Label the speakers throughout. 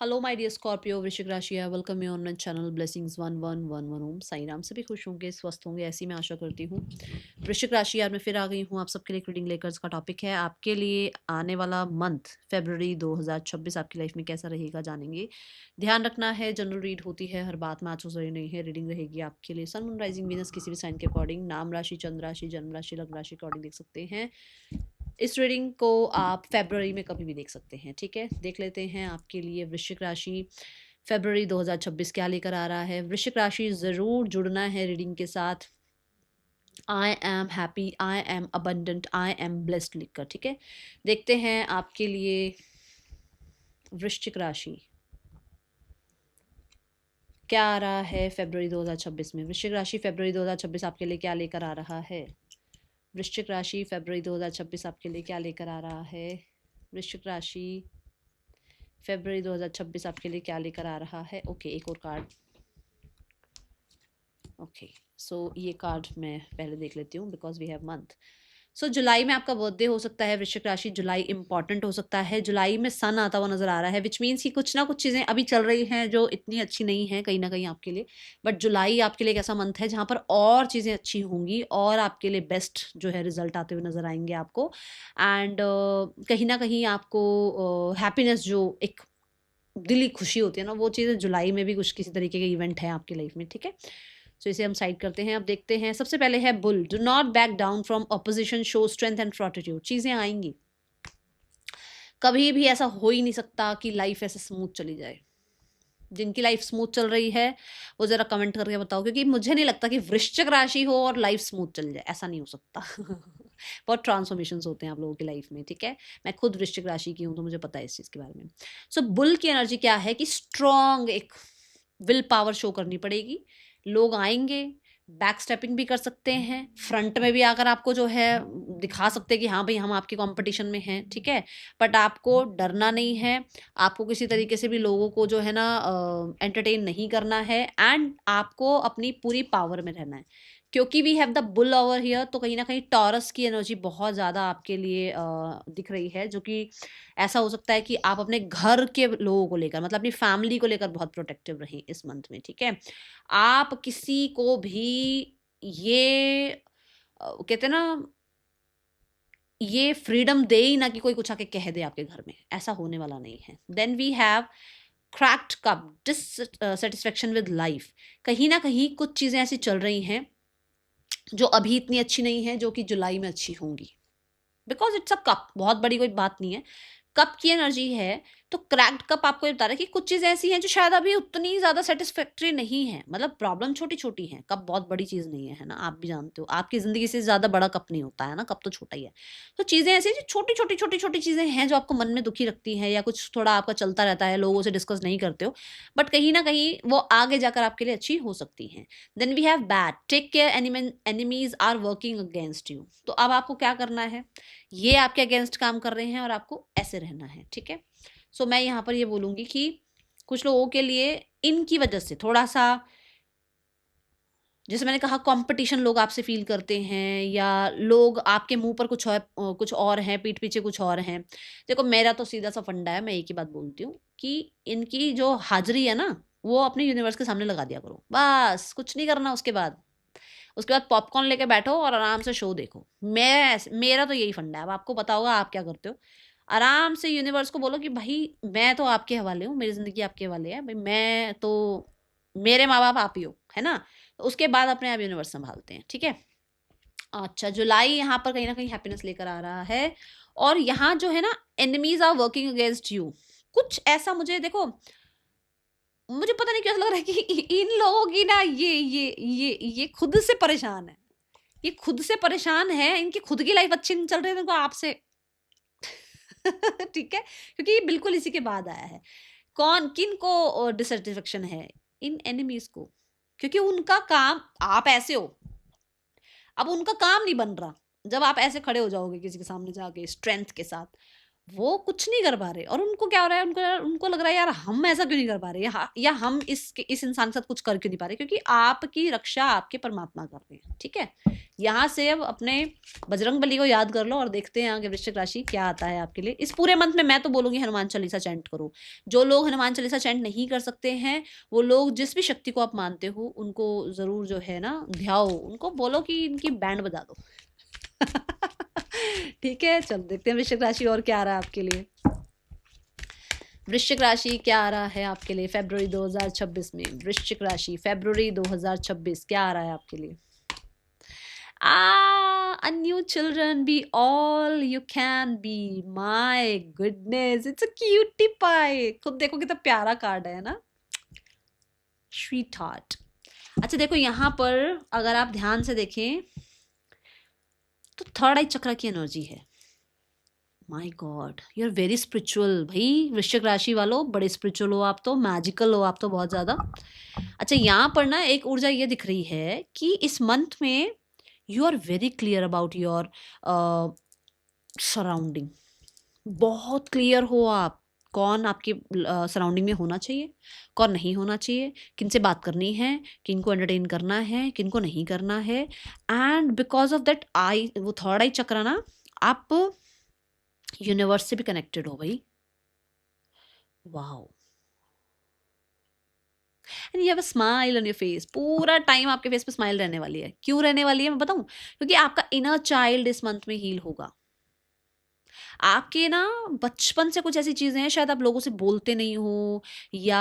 Speaker 1: Hello my dear Scorpio वृश्चिक राशि है। Welcome you on my channel blessings 1111 ओम साई राम। सभी खुश होंगे, स्वस्थ होंगे, ऐसी मैं आशा करती हूँ। वृश्चिक राशि यार मैं फिर आ गई हूँ आप सबके लिए रीडिंग लेकर। इसका टॉपिक है आपके लिए आने वाला मंथ फरवरी 2026 आपकी लाइफ में कैसा रहेगा, जानेंगे। ध्यान रखना है, जनरल रीड होती है, हर बात मैच हो रही नहीं है। रीडिंग रहेगी आपके लिए सन मून राइजिंग वीनस किसी भी साइन के अकॉर्डिंग, नाम राशि, चंद्र राशि, जन्म राशि, लग्न राशि अकॉर्डिंग देख सकते हैं। इस रीडिंग को आप फरवरी में कभी भी देख सकते हैं, ठीक है। देख लेते हैं आपके लिए वृश्चिक राशि फरवरी 2026 क्या लेकर आ रहा है। वृश्चिक राशि ज़रूर जुड़ना है रीडिंग के साथ। I am happy, I am abundant, I am blessed लिखकर, ठीक है। देखते हैं आपके लिए वृश्चिक राशि क्या आ रहा है फरवरी 2026 में। वृश्चिक राशि फरवरी 2026 आपके लिए क्या लेकर आ रहा है। वृश्चिक राशि फरवरी 2026 आपके लिए क्या लेकर आ रहा है। वृश्चिक राशि फरवरी 2026 आपके लिए क्या लेकर आ रहा है। ओके, एक और कार्ड। ओके, सो ये कार्ड मैं पहले देख लेती हूँ बिकॉज वी हैव मंथ। सो जुलाई में आपका बर्थडे हो सकता है वृश्चिक राशि। जुलाई इंपॉर्टेंट हो सकता है। जुलाई में सन आता हुआ नजर आ रहा है, विच मीन्स कि कुछ ना कुछ चीज़ें अभी चल रही हैं जो इतनी अच्छी नहीं है कहीं ना कहीं आपके लिए। बट जुलाई आपके लिए एक ऐसा मंथ है जहाँ पर और चीज़ें अच्छी होंगी और आपके लिए बेस्ट जो है रिजल्ट आते हुए नजर आएंगे आपको। एंड कहीं ना कहीं आपको हैप्पीनेस जो एक दिली खुशी होती है ना, वो चीज़ें जुलाई में भी कुछ किसी तरीके के इवेंट है आपकी लाइफ में, ठीक है। सो इसे हम साइड करते हैं। अब देखते हैं सबसे पहले है bull. Do not back down from opposition, show strength and fortitude. चीज़ें आएंगी, कभी भी ऐसा हो ही नहीं सकता कि लाइफ ऐसे स्मूथ चली जाए। जिनकी लाइफ स्मूथ चल रही है वो जरा कमेंट करके बताओ, क्योंकि मुझे नहीं लगता कि वृश्चिक राशि हो और लाइफ स्मूथ चल जाए, ऐसा नहीं हो सकता। बहुत ट्रांसफॉर्मेशंस होते हैं आप लोगों की लाइफ में, ठीक है। मैं खुद वृश्चिक राशि की हूँ तो मुझे पता है इस चीज़ के बारे में। सो बुल की एनर्जी क्या है कि स्ट्रॉन्ग एक विल पावर शो करनी पड़ेगी। लोग आएंगे, बैक स्टेपिंग भी कर सकते हैं, फ्रंट में भी आकर आपको जो है दिखा सकते हैं कि हाँ भाई हम आपके कंपटीशन में हैं, ठीक है। बट आपको डरना नहीं है, आपको किसी तरीके से भी लोगों को जो है ना एंटरटेन नहीं करना है, एंड आपको अपनी पूरी पावर में रहना है। क्योंकि we have the bull over here, तो कहीं ना कहीं टॉरस की एनर्जी बहुत ज़्यादा आपके लिए दिख रही है, जो कि ऐसा हो सकता है कि आप अपने घर के लोगों को लेकर, मतलब अपनी फैमिली को लेकर बहुत प्रोटेक्टिव रहें इस मंथ में, ठीक है। आप किसी को भी ये कहते हैं ना, ये फ्रीडम दे ही ना कि कोई कुछ आके कह दे आपके घर में, ऐसा होने वाला नहीं है। Then we have cracked cup, dissatisfaction with life. कहीं ना कहीं कुछ चीज़ें ऐसी चल रही हैं जो अभी इतनी अच्छी नहीं है, जो कि जुलाई में अच्छी होंगी। बिकॉज इट्स अ कप, बहुत बड़ी कोई बात नहीं है, कप की एनर्जी है। तो क्रैक्ड कप आपको ये बता रहा है कि कुछ चीज़ें ऐसी हैं जो शायद अभी उतनी ज़्यादा सेटिस्फैक्ट्री नहीं है। मतलब प्रॉब्लम छोटी छोटी है, कप बहुत बड़ी चीज़ नहीं है, है ना। आप भी जानते हो आपकी ज़िंदगी से ज़्यादा बड़ा कप नहीं होता है ना, कप तो छोटा ही है। तो चीज़ें ऐसी जो छोटी छोटी चीज़ें हैं जो आपको मन में दुखी रखती हैं, या कुछ थोड़ा आपका चलता रहता है, लोगों से डिस्कस नहीं करते हो, बट कहीं ना कहीं वो आगे जाकर आपके लिए अच्छी हो सकती हैं। Then we have bad, take care, enemies are working against you. तो अब आपको क्या करना है, ये आपके अगेंस्ट काम कर रहे हैं और आपको ऐसे रहना है, ठीक है। सो मैं यहाँ पर ये बोलूँगी कि कुछ लोगों के लिए इनकी वजह से थोड़ा सा, जैसे मैंने कहा, कंपटीशन लोग आपसे फील करते हैं, या लोग आपके मुंह पर कुछ और हैं, पीठ पीछे कुछ और हैं। देखो मेरा तो सीधा सा फंडा है, मैं एक ही बात बोलती हूँ कि इनकी जो हाजिरी है ना, वो अपने यूनिवर्स के सामने लगा दिया करो, बस कुछ नहीं करना। उसके बाद पॉपकॉर्न लेके बैठो और आराम से शो देखो। मेरा तो यही फंडा है। अब आपको पता होगा आप क्या करते हो। आराम से यूनिवर्स को बोलो कि भाई मैं तो आपके हवाले हूँ, मेरी ज़िंदगी आपके हवाले है भाई, मैं तो, मेरे माँ बाप आप ही हो, है ना। तो उसके बाद अपने आप यूनिवर्स संभालते हैं, ठीक है। अच्छा, जुलाई यहाँ पर कहीं ना कहीं हैप्पीनेस लेकर आ रहा है। और यहाँ जो है ना, enemies are working against you. कुछ ऐसा मुझे देखो, मुझे पता नहीं क्यों ऐसा लग रहा है कि इन लोगों की ना ये खुद से परेशान है। ये खुद से परेशान है, इनकी खुद की लाइफ अच्छी नहीं चल रही है, इनको आपसे। ठीक है, क्योंकि ये बिल्कुल इसी के बाद आया है। कौन किन को डिससेटिस्फेक्शन है, इन एनिमीज को, क्योंकि उनका काम, आप ऐसे हो, अब उनका काम नहीं बन रहा। जब आप ऐसे खड़े हो जाओगे किसी के सामने जाके स्ट्रेंथ के साथ, वो कुछ नहीं कर पा रहे और उनको क्या हो रहा है, उनको उनको लग रहा है यार हम ऐसा क्यों नहीं कर पा रहे, या हम इस इंसान के साथ कुछ कर क्यों नहीं पा रहे, क्योंकि आपकी रक्षा आपके परमात्मा कर रहे हैं। ठीक है, यहाँ से अब अपने बजरंग बली को याद कर लो और देखते हैं आगे वृश्चिक राशि क्या आता है आपके लिए इस पूरे मंथ में। मैं तो बोलूंगी हनुमान चालीसा चैंट करो। जो लोग हनुमान चालीसा चैंट नहीं कर सकते हैं, वो लोग जिस भी शक्ति को आप मानते हो उनको जरूर जो है ना ध्याओ, उनको बोलो कि इनकी बैंड बजा दो। ठीक है, चलो देखते हैं वृश्चिक राशि और क्या आ रहा है आपके लिए। वृश्चिक राशि क्या आ रहा है आपके लिए फरवरी 2026 में। वृश्चिक राशि फरवरी 2026 क्या आ रहा है आपके लिए। A new children, be all you can be. My goodness, it's a cutie pie. खुद देखो कितना प्यारा कार्ड है ना, स्वीट हार्ट। अच्छा देखो यहाँ पर अगर आप ध्यान से देखें तो थर्ड आई चक्र की एनर्जी है। My God, you are very spiritual भाई। वृश्चिक राशि वालों बड़े स्पिरिचुअल हो आप, तो मैजिकल हो आप तो बहुत ज्यादा। अच्छा यहाँ पर ना एक ऊर्जा ये दिख रही है कि इस मंथ में you are very clear about your surrounding. बहुत क्लियर हो आप कौन आपके सराउंडिंग में होना चाहिए, कौन नहीं होना चाहिए, किन से बात करनी है, किन को एंटरटेन करना है, किन को नहीं करना है। And because of that I, वो थर्ड आई चक्र ना, आप यूनिवर्स से भी कनेक्टेड हो भाई। Wow, and you have a smile on your face. पूरा टाइम आपके फेस पे स्माइल रहने वाली है। क्यों रहने वाली है मैं बताऊं, क्योंकि आपका इनर चाइल्ड इस मंथ में हील होगा। आपके ना बचपन से कुछ ऐसी चीजें हैं, शायद आप लोगों से बोलते नहीं हो या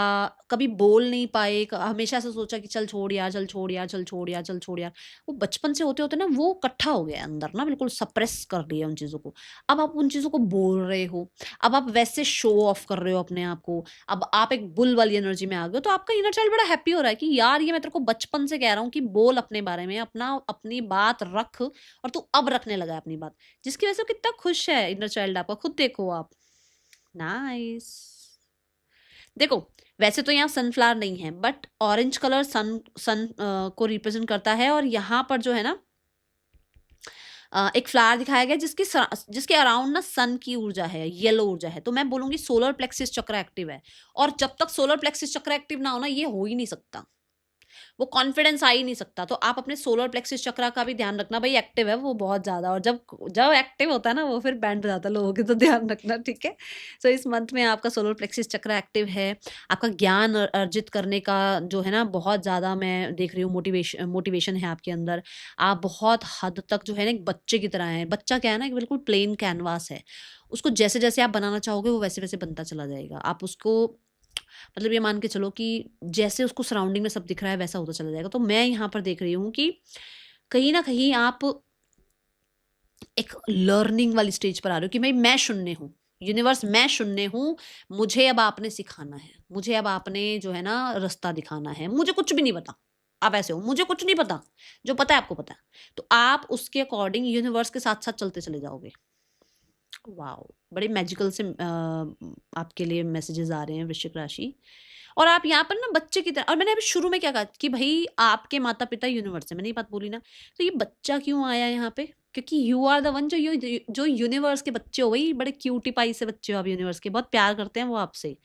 Speaker 1: कभी बोल नहीं पाए, हमेशा से सोचा कि चल छोड़ यार, चल छोड़ यार, चल छोड़ यार, चल छोड़ यार। वो बचपन से होते होते ना वो इकट्ठा हो गया अंदर ना, बिल्कुल सप्रेस कर दिया उन चीजों को। अब आप उन चीजों को बोल रहे हो, अब आप वैसे शो ऑफ कर रहे हो अपने आप को। अब आप एक बुल वाली एनर्जी में आ गए हो, तो आपका इनर चाइल्ड बड़ा हैप्पी हो रहा है कि यार ये मैं तेरे को बचपन से कह रहा हूँ कि बोल अपने बारे में, अपना अपनी बात रख, और तू अब रखने लगा है अपनी बात, जिसकी वजह से वो कितना खुश है इनर चाइल्ड आपका। खुद देखो आप। नाइस। देखो वैसे तो यहाँ सनफ्लावर नहीं है, बट ऑरेंज कलर सन सन को रिप्रेजेंट करता है, और यहाँ पर जो है ना एक फ्लावर दिखाया गया जिसके अराउंड ना सन की ऊर्जा है, येलो ऊर्जा है। तो मैं बोलूंगी सोलर प्लेक्सिस चक्र एक्टिव है, और जब तक सोलर प्लेक्सिस चक्र एक्टिव ना हो ना, ये हो ही नहीं सकता, वो कॉन्फिडेंस आ ही नहीं सकता। तो आप अपने सोलर प्लेक्सिस चक्र का भी ध्यान रखना भाई, एक्टिव है वो बहुत ज्यादा, और जब जब एक्टिव होता है ना वो फिर बैंड बजाता है लोगों के, तो ध्यान रखना। ठीक है, सो इस मंथ में आपका सोलर प्लेक्सिस चक्र एक्टिव है। आपका ज्ञान अर्जित करने का जो है ना बहुत ज्यादा मैं देख रही हूँ, मोटिवेशन है आपके अंदर। आप बहुत हद तक जो है ना एक बच्चे की तरह है। बच्चा क्या है ना, एक बिल्कुल प्लेन कैनवास है, उसको जैसे जैसे आप बनाना चाहोगे वो वैसे वैसे बनता चला जाएगा। आप उसको मतलब ये मान के चलो कि जैसे उसको सराउंडिंग में सब दिख रहा है वैसा होता चला जाएगा। तो मैं यहाँ पर देख रही हूँ कि कहीं ना कहीं आप एक लर्निंग वाली स्टेज पर आ रहे हो कि भाई मैं शून्य हूँ, यूनिवर्स मैं शून्य हूँ, मुझे अब आपने सिखाना है, मुझे अब आपने जो है ना रास्ता दिखाना है, मुझे कुछ भी नहीं पता। आप ऐसे हो, मुझे कुछ नहीं पता, जो पता है आपको पता है। तो आप उसके अकॉर्डिंग यूनिवर्स के साथ साथ चलते चले जाओगे। वाओ, बड़े मैजिकल से आपके लिए मैसेजेस आ रहे हैं वृश्चिक राशि। और आप यहाँ पर ना बच्चे की तरह, और मैंने अभी शुरू में क्या कहा कि भाई आपके माता पिता यूनिवर्स है, मैंने ये बात बोली ना, तो ये बच्चा क्यों आया यहाँ पे, क्योंकि यू आर द वन जो यूनिवर्स के बच्चे हो, वही बड़े क्यूटी पाई से बच्चे हो आप यूनिवर्स के, बहुत प्यार करते हैं वो आपसे।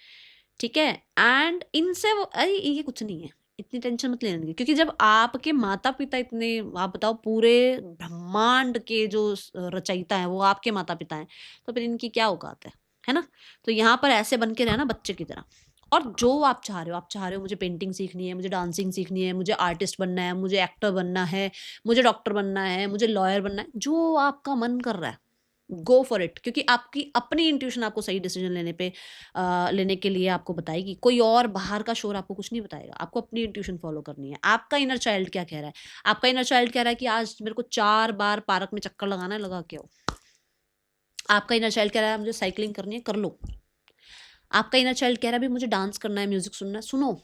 Speaker 1: ठीक है, एंड इनसे वो अरे ये कुछ नहीं है, इतनी टेंशन मत लेने की, क्योंकि जब आपके माता पिता इतने, आप बताओ पूरे ब्रह्मांड के जो रचयिता है वो आपके माता पिता हैं, तो फिर इनकी क्या औकात है ना। तो यहाँ पर ऐसे बन के रहना बच्चे की तरह। और जो आप चाह रहे हो, आप चाह रहे हो मुझे पेंटिंग सीखनी है, मुझे डांसिंग सीखनी है, मुझे आर्टिस्ट बनना है, मुझे एक्टर बनना है, मुझे डॉक्टर बनना है, मुझे लॉयर बनना है, जो आपका मन कर रहा है गो फॉर इट, क्योंकि आपकी अपनी इंट्यूशन आपको सही डिसीजन लेने के लिए आपको बताएगी। कोई और बाहर का शोर आपको कुछ नहीं बताएगा, आपको अपनी इंट्यूशन फॉलो करनी है। आपका इनर चाइल्ड क्या कह रहा है, आपका इनर चाइल्ड कह रहा है कि आज मेरे को 4 बार पार्क में चक्कर लगाना है, लगा के आओ। आपका इनर चाइल्ड कह रहा है मुझे साइकिलिंग करनी है, कर लो। आपका इनर चाइल्ड कह रहा है भी मुझे डांस करना है, म्यूजिक सुनना है, सुनो।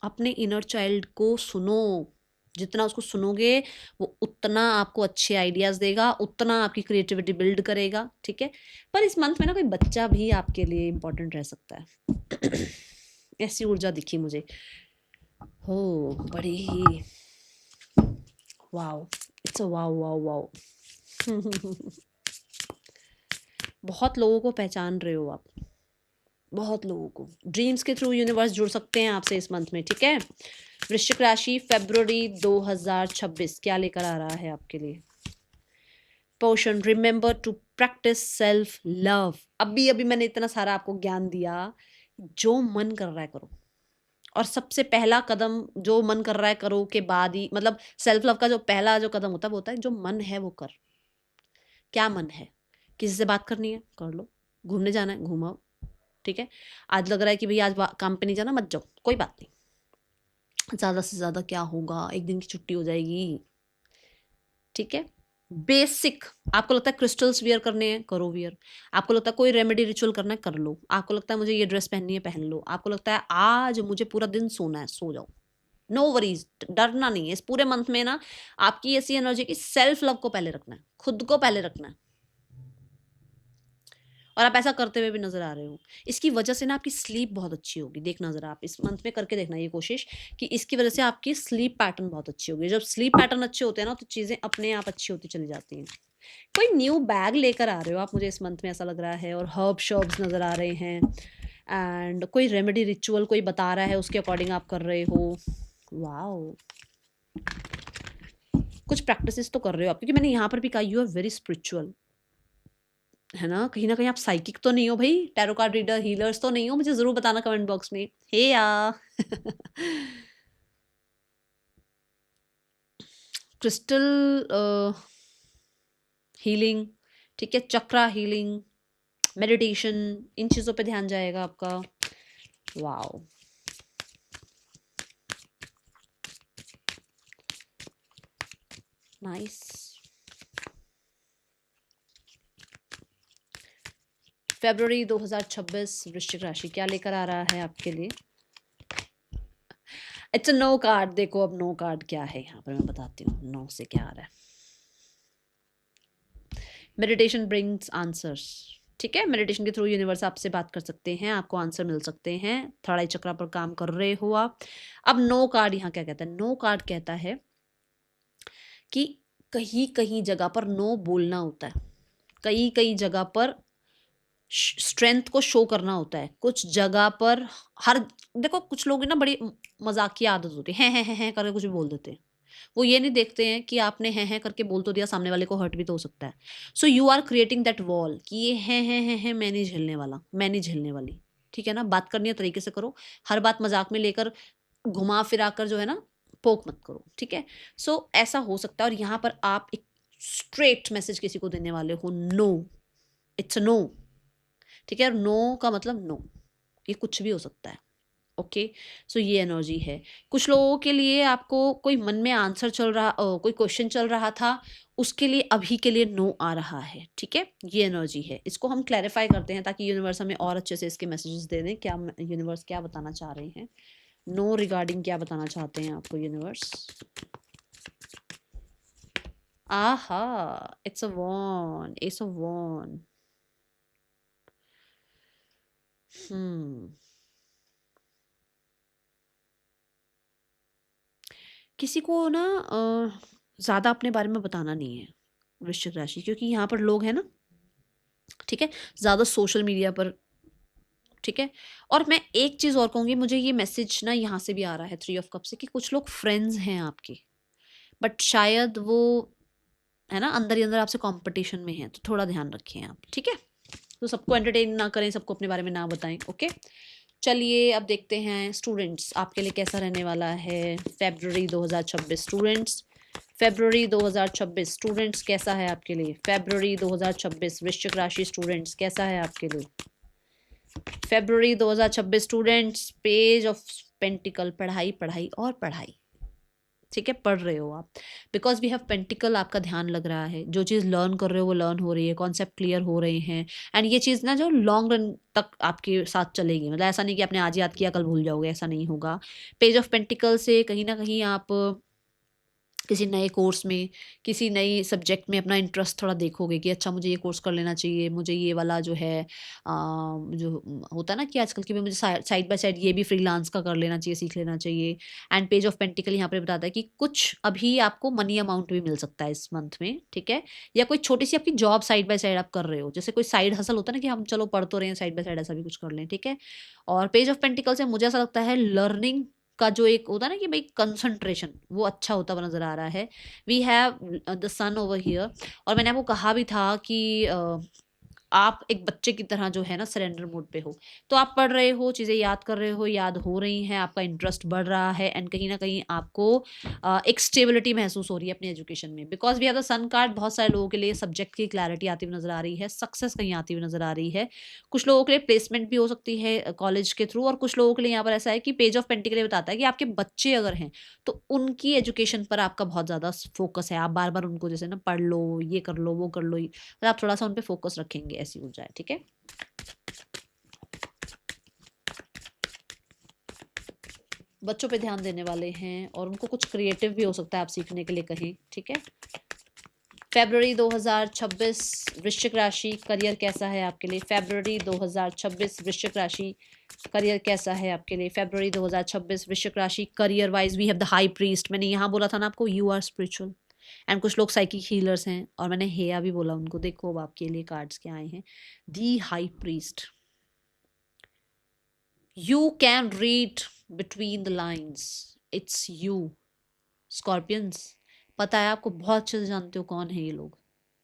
Speaker 1: अपने इनर चाइल्ड को सुनो, जितना उसको सुनोगे वो उतना आपको अच्छे आइडियाज देगा, उतना आपकी क्रिएटिविटी बिल्ड करेगा। ठीक है, पर इस मंथ में ना कोई बच्चा भी आपके लिए इम्पोर्टेंट रह सकता है। ऐसी ऊर्जा दिखी मुझे, हो बड़ी ही wow, it's a wow wow wow. बहुत लोगों को पहचान रहे हो आप, बहुत लोगों को। ड्रीम्स के थ्रू यूनिवर्स जुड़ सकते हैं आपसे इस मंथ में, ठीक है। वृश्चिक राशि फरवरी 2026 क्या लेकर आ रहा है आपके लिए? Portion, remember to practice self love. अभी अभी मैंने इतना सारा आपको ज्ञान दिया, जो मन कर रहा है करो। और सबसे पहला कदम जो मन कर रहा है करो के बाद ही, मतलब सेल्फ लव का जो पहला जो कदम होता है वो होता है जो मन है वो कर। क्या मन है? किसी से बात करनी है कर लो, घूमने जाना है घूमाओ, ठीक है। आज लग रहा है कि भाई आज काम पे नहीं जाना, मत जाओ, कोई बात नहीं, ज़्यादा से ज़्यादा क्या होगा, एक दिन की छुट्टी हो जाएगी, ठीक है। बेसिक, आपको लगता है क्रिस्टल्स वियर करने हैं करो वियर, आपको लगता है कोई रेमेडी रिचुअल करना है कर लो, आपको लगता है मुझे ये ड्रेस पहननी है पहन लो, आपको लगता है आज मुझे पूरा दिन सोना है सो जाओ, नो वरीज, डरना नहीं है। इस पूरे मंथ में ना आपकी ऐसी एनर्जी की सेल्फ लव को पहले रखना है, खुद को पहले रखना है, और आप ऐसा करते हुए भी नजर आ रहे हो। इसकी वजह से ना आपकी स्लीप बहुत अच्छी होगी, देखना जरा आप इस मंथ में करके देखना ये कोशिश कि इसकी वजह से आपकी स्लीप पैटर्न बहुत अच्छी होगी। जब स्लीप पैटर्न अच्छे होते हैं ना तो चीज़ें अपने आप अच्छी होती चली जाती हैं। कोई न्यू बैग लेकर आ रहे हो आप मुझे इस मंथ में, ऐसा लग रहा है, और हर्ब शर्ब्स नज़र आ रहे हैं, एंड कोई रेमेडी रिचुअल कोई बता रहा है उसके अकॉर्डिंग आप कर रहे हो। वाओ, कुछ प्रैक्टिसेस तो कर रहे हो आप, क्योंकि मैंने यहाँ पर भी कहा यू आर वेरी स्पिरिचुअल, है ना कहीं आप साइकिक तो नहीं हो भाई, टैरो कार्ड रीडर हीलर्स तो नहीं हो, मुझे जरूर बताना कमेंट बॉक्स में, हे या क्रिस्टल हीलिंग, ठीक है, चक्रा हीलिंग, मेडिटेशन, इन चीज़ों पे ध्यान जाएगा आपका। Wow, nice. फरवरी 2026 वृश्चिक राशि क्या लेकर आ रहा है आपके लिए? It's a no card. देखो अब नो कार्ड क्या है यहाँ पर मैं बताती हूँ, नो से क्या आ रहा है। मेडिटेशन ब्रिंग्स आंसर्स, ठीक है। मेडिटेशन के थ्रू यूनिवर्स आपसे बात कर सकते हैं, आपको आंसर मिल सकते हैं। थर्ड आई चक्रा पर काम कर रहे हो आप। अब नो कार्ड यहाँ क्या कहता है? नो कार्ड कहता है कि कहीं कहीं जगह पर नो बोलना होता है, कई कई जगह पर स्ट्रेंथ को शो करना होता है, कुछ जगह पर हर, देखो कुछ लोग ना बड़ी मजाकिया आदत होती है करके कुछ भी बोल देते हैं। वो ये नहीं देखते हैं कि आपने है करके बोल तो दिया, सामने वाले को हर्ट भी तो हो सकता है। So you are creating that wall कि ये है मैं नहीं झेलने वाला, मैं नहीं झेलने वाली, ठीक है ना। बात करनी है तरीके से करो, हर बात मजाक में लेकर घुमा फिरा कर जो है ना पोक मत करो, ठीक है। सो ऐसा हो सकता है, और यहाँ पर आप एक स्ट्रेट मैसेज किसी को देने वाले हो, नो, इट्स नो, ठीक है। नो का मतलब नो, ये कुछ भी हो सकता है, ओके। सो ये एनर्जी है। कुछ लोगों के लिए आपको कोई मन में आंसर चल रहा, कोई क्वेश्चन चल रहा था, उसके लिए अभी के लिए नो आ रहा है, ठीक है। ये एनर्जी है, इसको हम क्लैरिफाई करते हैं ताकि यूनिवर्स हमें और अच्छे से इसके मैसेजेस दे दें। क्या यूनिवर्स क्या बताना चाह रहे हैं, नो रिगार्डिंग क्या बताना चाहते हैं आपको यूनिवर्स? आहा, it's a wand, ace of wand. किसी को ना ज़्यादा अपने बारे में बताना नहीं है वृश्चिक राशि, क्योंकि यहाँ पर लोग हैं ना, ठीक है, ज़्यादा सोशल मीडिया पर, ठीक है। और मैं एक चीज़ और कहूँगी, मुझे ये मैसेज ना यहाँ से भी आ रहा है 3 ऑफ कप से, कि कुछ लोग फ्रेंड्स हैं आपके, बट शायद वो है ना अंदर ही अंदर आपसे कंपटीशन में है, तो थोड़ा ध्यान रखें आप, ठीक है। तो सबको एंटरटेन ना करें, सबको अपने बारे में ना बताएं, ओके। चलिए अब देखते हैं स्टूडेंट्स आपके लिए कैसा रहने वाला है फरवरी 2026। स्टूडेंट्स, फरवरी 2026 स्टूडेंट्स कैसा है आपके लिए? फरवरी 2026 वृश्चिक राशि स्टूडेंट्स कैसा है आपके लिए? फरवरी 2026 स्टूडेंट्स, पेज ऑफ पेंटिकल, पढ़ाई पढ़ाई और पढ़ाई, ठीक है। पढ़ रहे हो आप, बिकॉज वी हैव पेंटिकल, आपका ध्यान लग रहा है, जो चीज़ लर्न कर रहे हो वो लर्न हो रही है, कॉन्सेप्ट क्लियर हो रहे हैं, एंड ये चीज़ ना जो लॉन्ग रन तक आपके साथ चलेगी, मतलब ऐसा नहीं कि आपने आज याद किया कल भूल जाओगे, ऐसा नहीं होगा। पेज ऑफ पेंटिकल से कहीं ना कहीं आप किसी नए कोर्स में, किसी नई सब्जेक्ट में अपना इंटरेस्ट थोड़ा देखोगे कि अच्छा मुझे ये कोर्स कर लेना चाहिए, मुझे ये वाला जो है जो होता है ना कि आजकल के भी मुझे साइड बाय साइड ये भी फ्रीलांस का कर लेना चाहिए, सीख लेना चाहिए। एंड पेज ऑफ पेंटिकल यहाँ पे बताता है कि कुछ अभी आपको मनी अमाउंट भी मिल सकता है इस मंथ में, ठीक है? या कोई छोटी सी आपकी जॉब साइड बाय साइड आप कर रहे हो, जैसे कोई साइड हसल होता है ना कि हम चलो पढ़ तो रहे हैं साइड बाय साइड, ऐसा भी कुछ कर लें, ठीक है? और पेज ऑफ पेंटिकल से मुझे ऐसा लगता है लर्निंग का जो एक होता है ना कि भाई कंसंट्रेशन, वो अच्छा होता हुआ नजर आ रहा है। We have the sun over here. और मैंने आपको कहा भी था कि आप एक बच्चे की तरह जो है ना सरेंडर मोड पे हो, तो आप पढ़ रहे हो, चीज़ें याद कर रहे हो, याद हो रही हैं, आपका इंटरेस्ट बढ़ रहा है, एंड कहीं ना कहीं आपको एक स्टेबिलिटी महसूस हो रही है अपनी एजुकेशन में। Because we have the sun card, बहुत सारे लोगों के लिए सब्जेक्ट की क्लैरिटी आती हुई नजर आ रही है, सक्सेस कहीं आती हुई नजर आ रही है। कुछ लोगों के लिए प्लेसमेंट भी हो सकती है कॉलेज के थ्रू, और कुछ लोगों के लिए यहाँ पर ऐसा है कि पेज ऑफ पेंटिकल बताता है कि आपके बच्चे अगर हैं तो उनकी एजुकेशन पर आपका बहुत ज़्यादा फोकस है, आप बार बार उनको जैसे ना पढ़ लो, ये कर लो, वो कर लो, तो आप थोड़ा सा उन पे फोकस रखेंगे, ऐसी ऊर्जा है, ठीक है? बच्चों पे ध्यान देने वाले हैं और उनको कुछ क्रिएटिव भी हो सकता है आप सीखने के लिए कहें, ठीक है? फरवरी 2026 वृश्चिक राशि, करियर कैसा है आपके लिए? फरवरी 2026 वृश्चिक राशि, करियर कैसा है आपके लिए? फरवरी 2026 वृश्चिक राशि, career wise we have the high priest. मैंने यहाँ बोला था ना आपको, यू आर स्पिरिचुअल, एंड कुछ लोग साइकिक हीलर्स हैं, और मैंने हेया भी बोला उनको। देखो अब आपके लिए कार्ड्स क्या आए हैं। The high priest, you can read between the lines, it's you scorpions. पता है आपको, बहुत अच्छे से जानते हो कौन है ये लोग,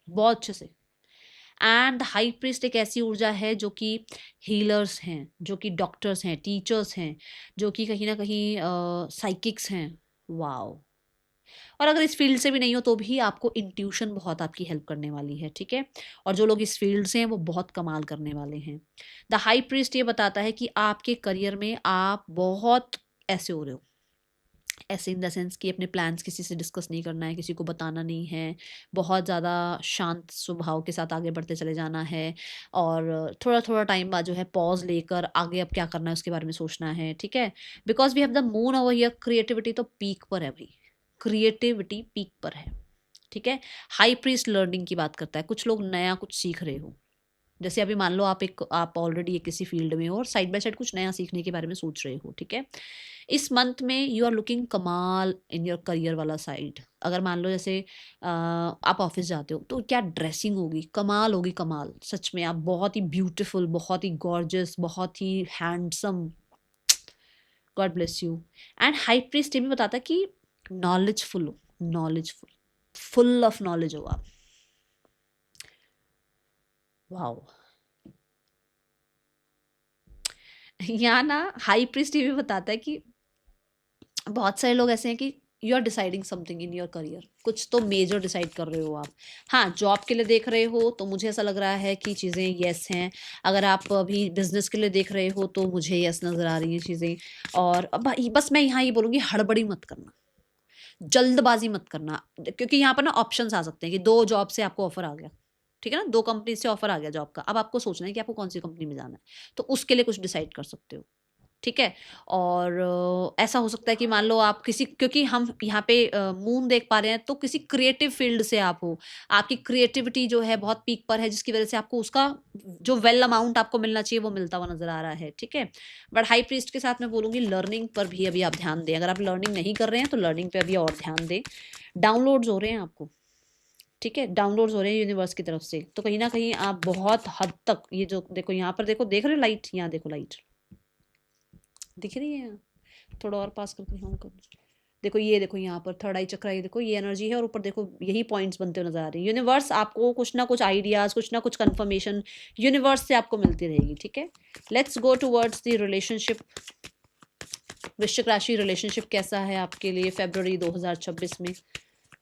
Speaker 1: बहुत अच्छे से। एंड हाई प्रीस्ट एक ऐसी ऊर्जा है जो कि हीलर्स हैं, जो कि डॉक्टर्स हैं, टीचर्स हैं, जो कि कहीं ना कहीं साइकिक्स हैं। वाओ। और अगर इस फील्ड से भी नहीं हो तो भी आपको इंट्यूशन बहुत आपकी हेल्प करने वाली है, ठीक है? और जो लोग इस फील्ड से हैं वो बहुत कमाल करने वाले हैं। द हाई प्रीस्ट ये बताता है कि आपके करियर में आप बहुत ऐसे हो रहे हो, ऐसे इन द सेंस कि अपने प्लान्स किसी से डिस्कस नहीं करना है, किसी को बताना नहीं है, बहुत ज़्यादा शांत स्वभाव के साथ आगे बढ़ते चले जाना है, और थोड़ा थोड़ा टाइम बाद जो है पॉज लेकर आगे अब क्या करना है उसके बारे में सोचना है, ठीक है? Because we have the moon over here, creativity तो पीक पर है भाई, क्रिएटिविटी पीक पर है, ठीक है? हाई प्रीस्ट लर्निंग की बात करता है, कुछ लोग नया कुछ सीख रहे हो, जैसे अभी मान लो आप ऑलरेडी किसी फील्ड में हो और साइड बाय साइड कुछ नया सीखने के बारे में सोच रहे हो, ठीक है? इस मंथ में यू आर लुकिंग कमाल इन योर करियर वाला साइड। अगर मान लो जैसे आप ऑफिस जाते हो तो क्या ड्रेसिंग होगी, कमाल होगी, कमाल, सच में आप बहुत ही ब्यूटीफुल, बहुत ही गॉर्जियस, बहुत ही handsome, god bless you. And high priest ये भी बताता है कि नॉलेजफुल हो, नॉलेजफुल, फुल ऑफ नॉलेज हो आप। वाओ। यहाँ ना हाई प्रीस्ट ये भी बताता है कि बहुत सारे लोग ऐसे हैं कि you are deciding something in your career, कुछ तो मेजर डिसाइड कर रहे हो आप। हाँ, जॉब के लिए देख रहे हो तो मुझे ऐसा लग रहा है कि चीज़ें येस हैं। अगर आप अभी बिजनेस के लिए देख रहे हो तो मुझे येस नज़र आ रही हैं चीज़ें। और अब बस मैं यहाँ ये बोलूँगी, हड़बड़ी मत करना, जल्दबाजी मत करना, क्योंकि यहाँ पर ना ऑप्शंस आ सकते हैं कि 2 जॉब से आपको ऑफर आ गया, ठीक है ना? 2 कंपनी से ऑफर आ गया जॉब का, अब आपको सोचना है कि आपको कौन-सी कंपनी में जाना है, तो उसके लिए कुछ डिसाइड कर सकते हो, ठीक है? और ऐसा हो सकता है कि मान लो आप किसी, क्योंकि हम यहाँ पे मून देख पा रहे हैं, तो किसी क्रिएटिव फील्ड से आप हो, आपकी क्रिएटिविटी जो है बहुत पीक पर है, जिसकी वजह से आपको उसका जो वेल अमाउंट आपको मिलना चाहिए वो मिलता हुआ नज़र आ रहा है, ठीक है? बट हाई प्रीस्ट के साथ मैं बोलूँगी लर्निंग पर भी अभी आप ध्यान दें। अगर आप लर्निंग नहीं कर रहे हैं तो लर्निंग पे अभी और ध्यान दें। डाउनलोड्स हो रहे हैं आपको, ठीक है? डाउनलोड्स हो रहे हैं यूनिवर्स की तरफ से, तो कहीं न कहीं आप बहुत हद तक, ये जो देखो यहाँ पर देखो, देख रहे हो लाइट? यहाँ देखो लाइट दिख रही है? थोड़ा और पास करके दिखाऊँ कर, देखो ये देखो यहाँ पर थर्ड आई चक्र, ये देखो ये एनर्जी है, और ऊपर देखो यही पॉइंट्स बनते हुए नजर आ रहे हैं। यूनिवर्स आपको कुछ ना कुछ आइडियाज, कुछ ना कुछ कंफर्मेशन यूनिवर्स से आपको मिलती रहेगी, ठीक है? Let's go towards the relationship. वृश्चिक राशि, रिलेशनशिप कैसा है आपके लिए फरवरी 2026 में?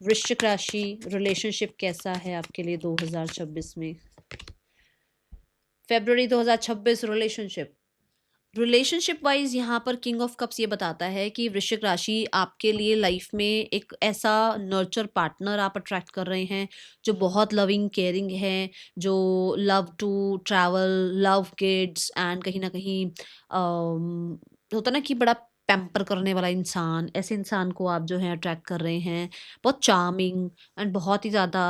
Speaker 1: वृश्चिक राशि, रिलेशनशिप कैसा है आपके लिए 2026 में? फरवरी 2026 रिलेशनशिप, रिलेशनशिप वाइज यहाँ पर किंग ऑफ कप्स ये बताता है कि वृश्चिक राशि आपके लिए लाइफ में एक ऐसा नर्चर पार्टनर आप अट्रैक्ट कर रहे हैं जो बहुत लविंग केयरिंग है, जो love to travel, love kids, and कहीं ना कहीं होता ना कि बड़ा पैम्पर करने वाला इंसान, ऐसे इंसान को आप जो है अट्रैक्ट कर रहे हैं। बहुत चार्मिंग एंड बहुत ही ज़्यादा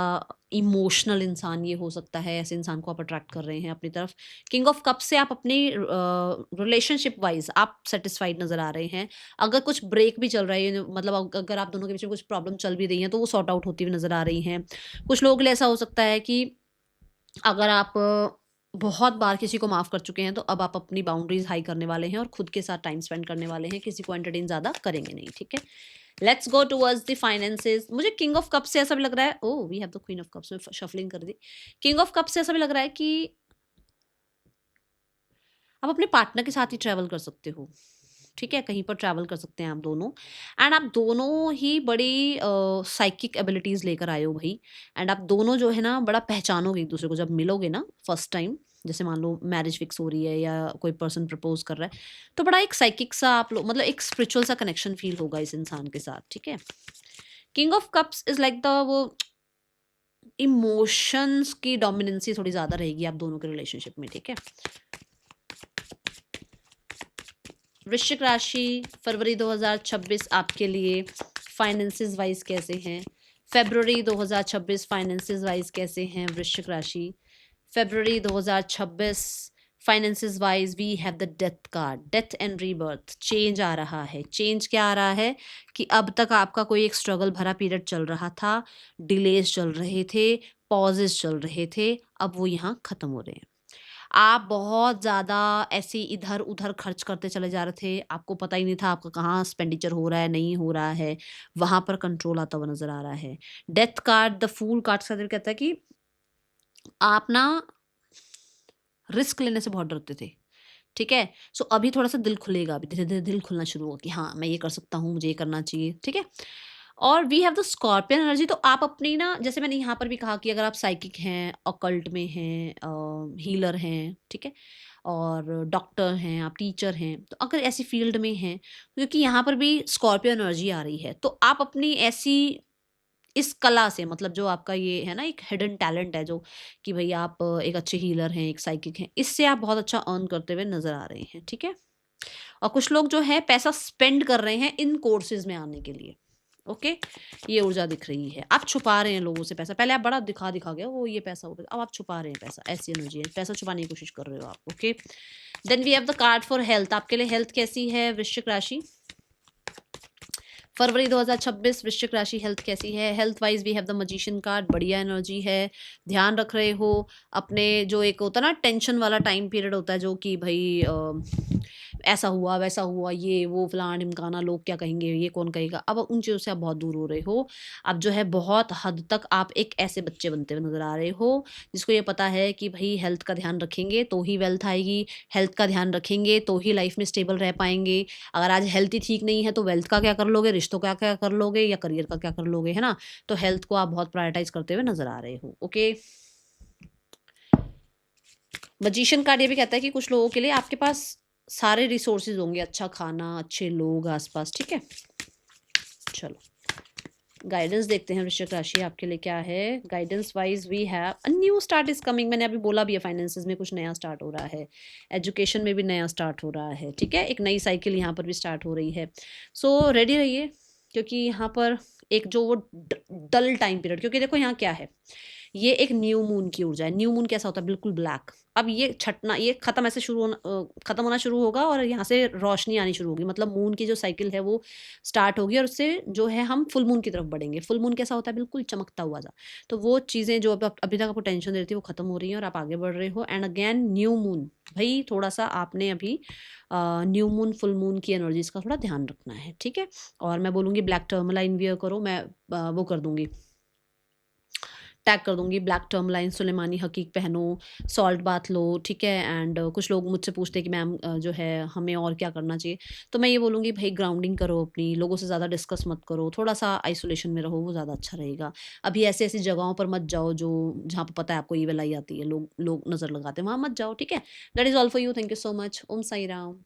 Speaker 1: इमोशनल इंसान ये हो सकता है, ऐसे इंसान को आप अट्रैक्ट कर रहे हैं अपनी तरफ। किंग ऑफ कप से आप अपनी रिलेशनशिप वाइज़ आप सैटिस्फाइड नज़र आ रहे हैं। अगर कुछ ब्रेक भी चल रहा है, मतलब अगर आप दोनों के बीच में कुछ प्रॉब्लम चल भी रही हैं, तो वो सॉर्ट आउट होती हुई नज़र आ रही हैं। कुछ लोगों के लिए ऐसा हो सकता है कि अगर आप बहुत बार किसी को माफ़ कर चुके हैं, तो अब आप अपनी बाउंड्रीज़ हाई करने वाले हैं और खुद के साथ टाइम स्पेंड करने वाले हैं, किसी को एंटरटेन ज़्यादा करेंगे नहीं, ठीक है? Let's go towards the finances. मुझे किंग ऑफ कप्स से ऐसा भी लग रहा है, oh! We have the queen of cups, में शफलिंग कर दी। किंग ऑफ कप्स से ऐसा भी लग रहा है कि आप अपने पार्टनर के साथ ही ट्रैवल कर सकते हो, ठीक है? कहीं पर ट्रैवल कर सकते हैं आप दोनों एंड आप दोनों ही बड़ी साइकिक एबिलिटीज़ लेकर आए हो भई एंड आप दोनों जो है ना बड़ा पहचानोगे एक-दूसरे को जब मिलोगे ना फर्स्ट टाइम। जैसे मान लो मैरिज फिक्स हो रही है या कोई पर्सन प्रपोज़ कर रहा है, तो बड़ा एक साइकिक सा आप लोग मतलब एक स्पिरिचुअल सा कनेक्शन फ़ील होगा इस इंसान के साथ, ठीक है? King of cups is like the वो इमोशंस की डोमिनेंसी थोड़ी ज़्यादा रहेगी आप दोनों के रिलेशनशिप में, ठीक है? वृश्चिक राशि फरवरी 2026 आपके लिए फाइनेंसेस वाइज कैसे हैं? फरवरी 2026 फाइनेंसेस वाइज कैसे हैं वृश्चिक राशि? फरवरी 2026 finances wise we have the death card, death and rebirth. Change आ रहा है। चेंज क्या आ रहा है कि अब तक आपका कोई एक स्ट्रगल भरा पीरियड चल रहा था, डिलेज चल रहे थे, पॉजेस चल रहे थे, अब वो यहाँ खत्म हो रहे हैं। आप बहुत ज़्यादा ऐसे इधर-उधर खर्च करते चले जा रहे थे, आपको पता ही नहीं था आपका कहाँ एक्सपेंडिचर हो रहा है, नहीं हो रहा है, वहाँ पर कंट्रोल आता हुआ नज़र आ रहा है। Death card, the fool card से कहता है कि आप ना रिस्क लेने से बहुत डरते थे, ठीक है? सो अभी थोड़ा-सा दिल खुलेगा, अभी धीरे-धीरे दिल खुलना शुरू होगा कि हाँ, मैं ये कर सकता हूँ, मुझे ये करना चाहिए, ठीक है? और we have the scorpion energy. तो आप अपनी ना जैसे मैंने यहाँ पर भी कहा कि अगर आप साइकिक हैं, ऑकल्ट में हैं, हीलर हैं, ठीक है? और डॉक्टर हैं, आप टीचर हैं, तो अगर ऐसी फील्ड में हैं, क्योंकि यहाँ पर भी स्कॉर्पियो एनर्जी आ रही है, तो आप अपनी ऐसी इस कला से मतलब जो आपका ये है ना एक हिडन टैलेंट है जो कि भई आप एक अच्छे हीलर हैं, एक साइकिक हैं, इससे आप बहुत अच्छा अर्न करते हुए नज़र आ रहे हैं, ठीक है? और कुछ लोग जो है पैसा स्पेंड कर रहे हैं इन कोर्सेज़ में आने के लिए, ओके? ये ऊर्जा दिख रही है। आप छुपा रहे हैं लोगों से पैसा, पहले आप बड़ा दिखा-दिखा के वो ये पैसा, वो पैसा, अब आप छुपा रहे हैं पैसा, ऐसी एनर्जी है, पैसा छुपाने की कोशिश कर रहे हो आप, okay? Then we have the card for health. आपके लिए हेल्थ कैसी है वृश्चिक राशि? फरवरी 2026 वृश्चिक राशि हेल्थ कैसी है? Health wise we have the magician card, बढ़िया एनर्जी है। ध्यान रख रहे हो अपने जो एक होता है ना टेंशन वाला टाइम पीरियड होता है जो कि भाई ऐसा हुआ वैसा हुआ, ये वो फलाना ढिमकाना, लोग क्या कहेंगे, ये कौन कहेगा, अब उन चीज़ों से आप बहुत दूर हो रहे हो। अब जो है बहुत हद तक आप एक ऐसे बच्चे बनते हुए नज़र आ रहे हो जिसको ये पता है कि भाई हेल्थ का ध्यान रखेंगे तो ही वेल्थ आएगी, हेल्थ का ध्यान रखेंगे तो ही लाइफ में स्टेबल रह पाएंगे। अगर आज हेल्थ ही ठीक नहीं है तो वेल्थ का क्या कर लोगे, रिश्तों का क्या कर लोगे या करियर का क्या कर लोगे, है ना? तो हेल्थ को आप बहुत प्रायोरिटाइज करते हुए नजर आ रहे हो, ओके? मैजिशियन कार्ड ये भी कहता है कि कुछ लोगों के लिए आपके पास सारे रिसोर्सेज होंगे, अच्छा खाना, अच्छे लोग आसपास, ठीक है? चलो गाइडेंस देखते हैं वृश्चिक राशि आपके लिए क्या है। Guidance wise we have a new start is coming. मैंने अभी बोला भी है फाइनेंसेस में कुछ नया स्टार्ट हो रहा है, एजुकेशन में भी नया स्टार्ट हो रहा है, ठीक है? एक नई साइकिल यहाँ पर भी स्टार्ट हो रही है। सो रेडी रहिए क्योंकि यहाँ पर एक जो वो डल टाइम पीरियड, क्योंकि देखो यहाँ क्या है, ये एक न्यू मून की ऊर्जा है। न्यू मून कैसा होता है, बिल्कुल ब्लैक। अब ये छटना, ये खत्म ऐसे शुरू होना खत्म होना शुरू होगा और यहाँ से रोशनी आनी शुरू होगी, मतलब मून की जो साइकिल है वो स्टार्ट होगी और उससे जो है हम फुल मून की तरफ बढ़ेंगे। फुल मून कैसा होता है, बिल्कुल चमकता हुआ सा। तो वो चीज़ें जो अभी तक आपको टेंशन दे रही थी वो खत्म हो रही हैं और आप आगे बढ़ रहे हो। एंड अगेन न्यू मून, भाई थोड़ा सा आपने अभी न्यू मून फुल मून की एनर्जीज का थोड़ा ध्यान रखना है, ठीक है? और मैं बोलूँगी ब्लैक टर्मलाइन वियर करो, मैं वो कर दूंगी, टैग कर दूंगी, ब्लैक टर्मलाइन सुलेमानी हकीक पहनो, सॉल्ट बाथ लो, ठीक है? एंड कुछ लोग मुझसे पूछते हैं कि मैम जो है हमें और क्या करना चाहिए, तो मैं ये बोलूँगी भाई ग्राउंडिंग करो अपनी, लोगों से ज़्यादा डिस्कस मत करो, थोड़ा सा आइसोलेशन में रहो, वो ज़्यादा अच्छा रहेगा। अभी ऐसी ऐसी जगहों पर मत जाओ जो जहाँ पर पता है आपको ईविल आई आती है, लोग लोग नज़र लगाते हैं, वहाँ मत जाओ, ठीक है? That is all for you, thank you so much, Om Sai Ram.